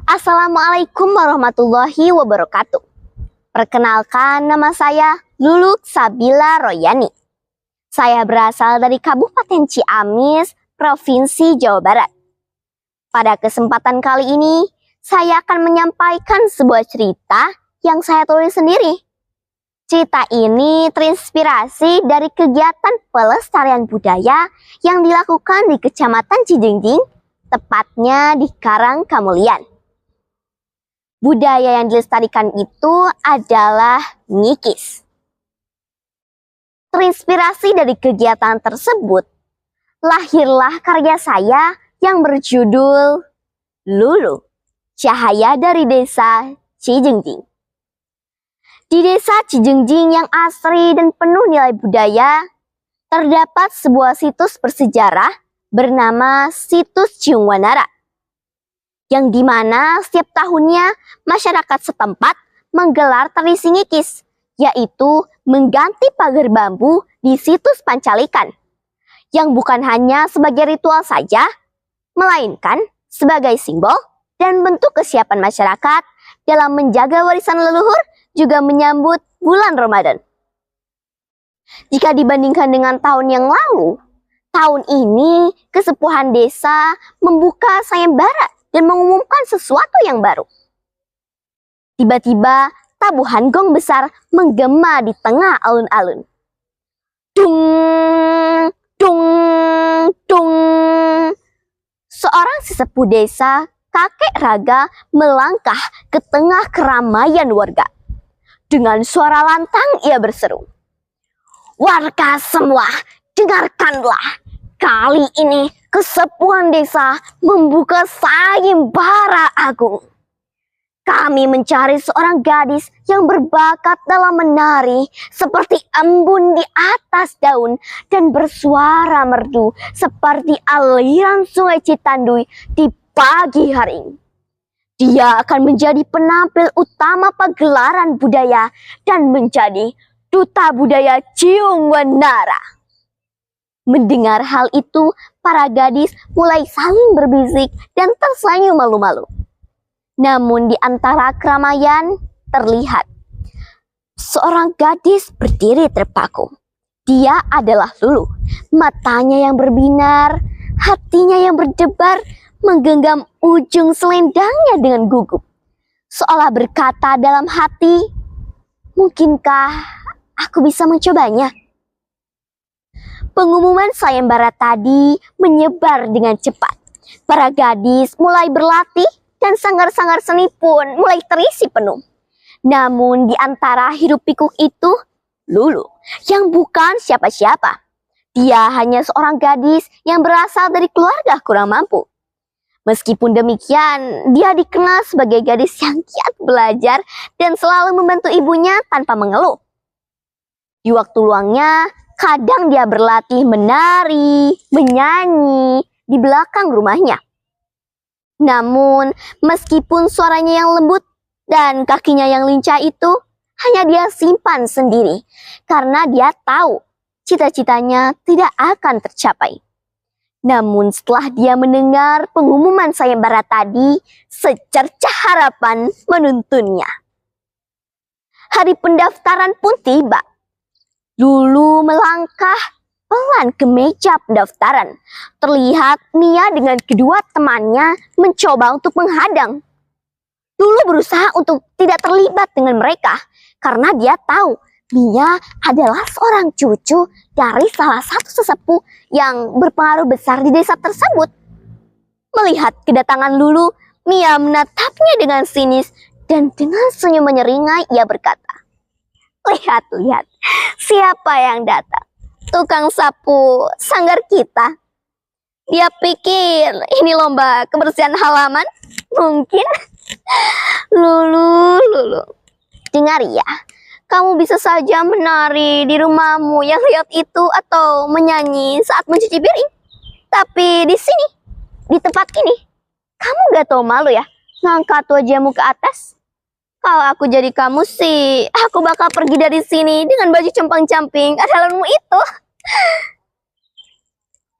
Assalamualaikum warahmatullahi wabarakatuh. Perkenalkan, nama saya Luluk Sabila Royani. Saya berasal dari Kabupaten Ciamis, Provinsi Jawa Barat. Pada kesempatan kali ini, saya akan menyampaikan sebuah cerita yang saya tulis sendiri. Cerita ini terinspirasi dari kegiatan pelestarian budaya yang dilakukan di Kecamatan Cijengjing, tepatnya di Karangkamulian. Budaya yang dilestarikan itu adalah ngikis. Terinspirasi dari kegiatan tersebut, lahirlah karya saya yang berjudul Lulu, Cahaya dari Desa Cijengjing. Di Desa Cijengjing yang asri dan penuh nilai budaya, terdapat sebuah situs bersejarah bernama Situs Ciung Wanara, yang dimana setiap tahunnya masyarakat setempat menggelar tradisi ngikis, yaitu mengganti pagar bambu di situs Pancalikan, yang bukan hanya sebagai ritual saja, melainkan sebagai simbol dan bentuk kesiapan masyarakat dalam menjaga warisan leluhur juga menyambut bulan Ramadan. Jika dibandingkan dengan tahun yang lalu, tahun ini kesepuhan desa membuka sayembara dan mengumumkan sesuatu yang baru. Tiba-tiba tabuhan gong besar menggema di tengah alun-alun. Dung, dung, dung. Seorang sesepuh desa, kakek Raga, melangkah ke tengah keramaian warga. Dengan suara lantang ia berseru, "Warga semua, dengarkanlah. Kali ini kesepuhan desa membuka sayembara agung. Kami mencari seorang gadis yang berbakat dalam menari seperti embun di atas daun dan bersuara merdu seperti aliran sungai Citanduy di pagi hari. Dia akan menjadi penampil utama pagelaran budaya dan menjadi duta budaya Ciung Wanara." Mendengar hal itu, para gadis mulai saling berbisik dan tersenyum malu-malu. Namun di antara keramaian terlihat seorang gadis berdiri terpaku. Dia adalah Lulu. Matanya yang berbinar, hatinya yang berdebar, menggenggam ujung selendangnya dengan gugup. Seolah berkata dalam hati, "Mungkinkah aku bisa mencobanya?" Pengumuman sayembara tadi menyebar dengan cepat. Para gadis mulai berlatih dan sanggar-sanggar seni pun mulai terisi penuh. Namun di antara hiruk-pikuk itu, Lulu yang bukan siapa-siapa. Dia hanya seorang gadis yang berasal dari keluarga kurang mampu. Meskipun demikian, dia dikenal sebagai gadis yang giat belajar dan selalu membantu ibunya tanpa mengeluh. Di waktu luangnya, kadang dia berlatih menari, menyanyi di belakang rumahnya. Namun, meskipun suaranya yang lembut dan kakinya yang lincah itu hanya dia simpan sendiri, karena dia tahu cita-citanya tidak akan tercapai. Namun setelah dia mendengar pengumuman sayembara tadi, secercah harapan menuntunnya. Hari pendaftaran pun tiba. Lulu melangkah pelan ke meja pendaftaran. Terlihat Mia dengan kedua temannya mencoba untuk menghadang. Lulu berusaha untuk tidak terlibat dengan mereka karena dia tahu Mia adalah seorang cucu dari salah satu sesepuh yang berpengaruh besar di desa tersebut. Melihat kedatangan Lulu, Mia menatapnya dengan sinis dan dengan senyum menyeringai ia berkata, "Lihat, lihat, siapa yang datang? Tukang sapu sanggar kita. Dia pikir ini lomba kebersihan halaman? Mungkin." Lulu, dengar ya. Kamu bisa saja menari di rumahmu yang lihat itu atau menyanyi saat mencuci piring. Tapi di sini, di tempat ini, kamu gak tahu malu ya ngangkat wajahmu ke atas? Kalau aku jadi kamu sih, aku bakal pergi dari sini dengan baju compang-camping andalanmu itu.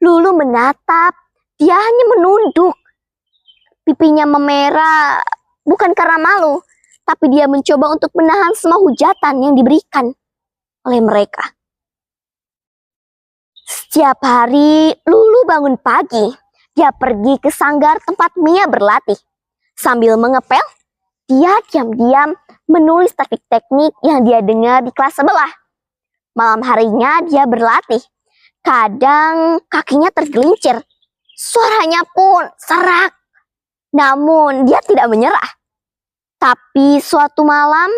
Lulu menatap, dia hanya menunduk. Pipinya memerah, bukan karena malu, tapi dia mencoba untuk menahan semua hujatan yang diberikan oleh mereka. Setiap hari, Lulu bangun pagi. Dia pergi ke sanggar tempat Mia berlatih. Sambil mengepel, dia diam-diam menulis teknik-teknik yang dia dengar di kelas sebelah. Malam harinya dia berlatih. Kadang kakinya tergelincir. Suaranya pun serak. Namun dia tidak menyerah. Tapi suatu malam,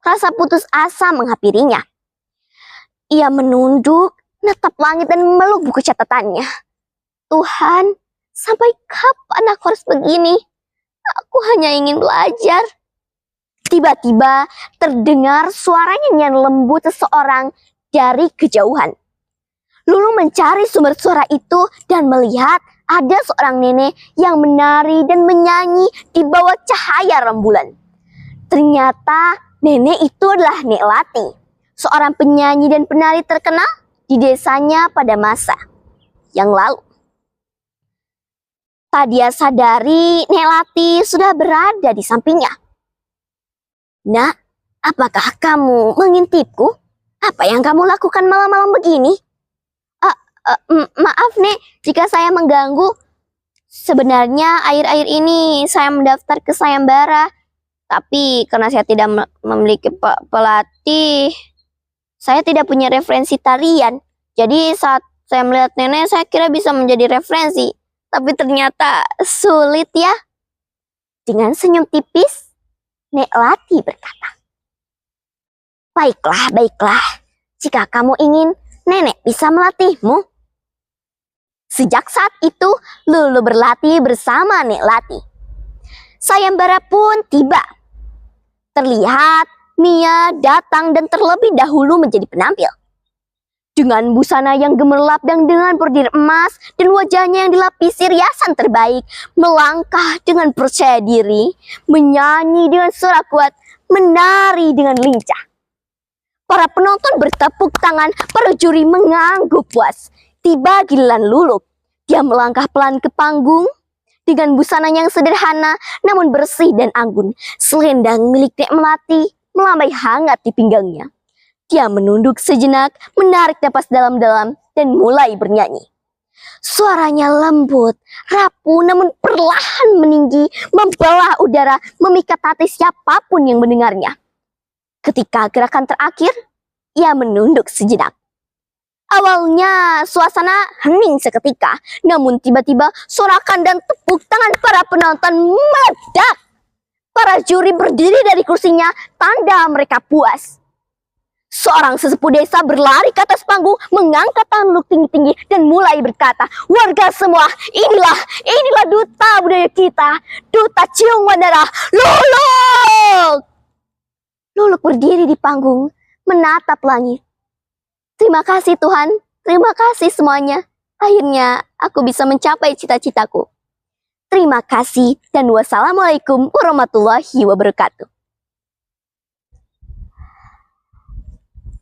rasa putus asa menghampirinya. Ia menunduk, natap langit dan memeluk buku catatannya. Tuhan, sampai kapan aku harus begini? Aku hanya ingin belajar. Tiba-tiba terdengar suara nyanyian lembut seseorang dari kejauhan. Lulu mencari sumber suara itu dan melihat ada seorang nenek yang menari dan menyanyi di bawah cahaya rembulan. Ternyata nenek itu adalah Nek Lati, seorang penyanyi dan penari terkenal di desanya pada masa yang lalu. Tak dia sadari, Nek Lati sudah berada di sampingnya. Nak, apakah kamu mengintipku? Apa yang kamu lakukan malam-malam begini? Maaf Nek, jika saya mengganggu. Sebenarnya akhir-akhir ini saya mendaftar ke sayembara. Tapi karena saya tidak memiliki pelatih, saya tidak punya referensi tarian. Jadi saat saya melihat nenek, saya kira bisa menjadi referensi. Tapi ternyata sulit ya. Dengan senyum tipis, Nek Lati berkata, Baiklah, baiklah. Jika kamu ingin, nenek bisa melatihmu. Sejak saat itu, Lulu berlatih bersama Nek Lati. Sayembara pun tiba. Terlihat Mia datang dan terlebih dahulu menjadi penampil. Dengan busana yang gemerlap dan dengan bordir emas dan wajahnya yang dilapisi riasan terbaik, melangkah dengan percaya diri, menyanyi dengan suara kuat, menari dengan lincah. Para penonton bertepuk tangan, para juri mengangguk puas. Tiba giliran Lulu. Dia melangkah pelan ke panggung dengan busana yang sederhana namun bersih dan anggun. Selendang milik Nek Melati melambai hangat di pinggangnya. Dia menunduk sejenak, menarik napas dalam-dalam dan mulai bernyanyi. Suaranya lembut, rapuh namun perlahan meninggi, membelah udara, memikat hati siapapun yang mendengarnya. Ketika gerakan terakhir, ia menunduk sejenak. Awalnya suasana hening seketika, namun tiba-tiba sorakan dan tepuk tangan para penonton meledak. Para juri berdiri dari kursinya, tanda mereka puas. Seorang sesepuh desa berlari ke atas panggung, mengangkat tangan Lulu tinggi-tinggi dan mulai berkata, warga semua, inilah duta budaya kita, duta Ciung Wanara, Lulu! Lulu berdiri di panggung, menatap langit. Terima kasih Tuhan, terima kasih semuanya. Akhirnya aku bisa mencapai cita-citaku. Terima kasih dan wassalamualaikum warahmatullahi wabarakatuh.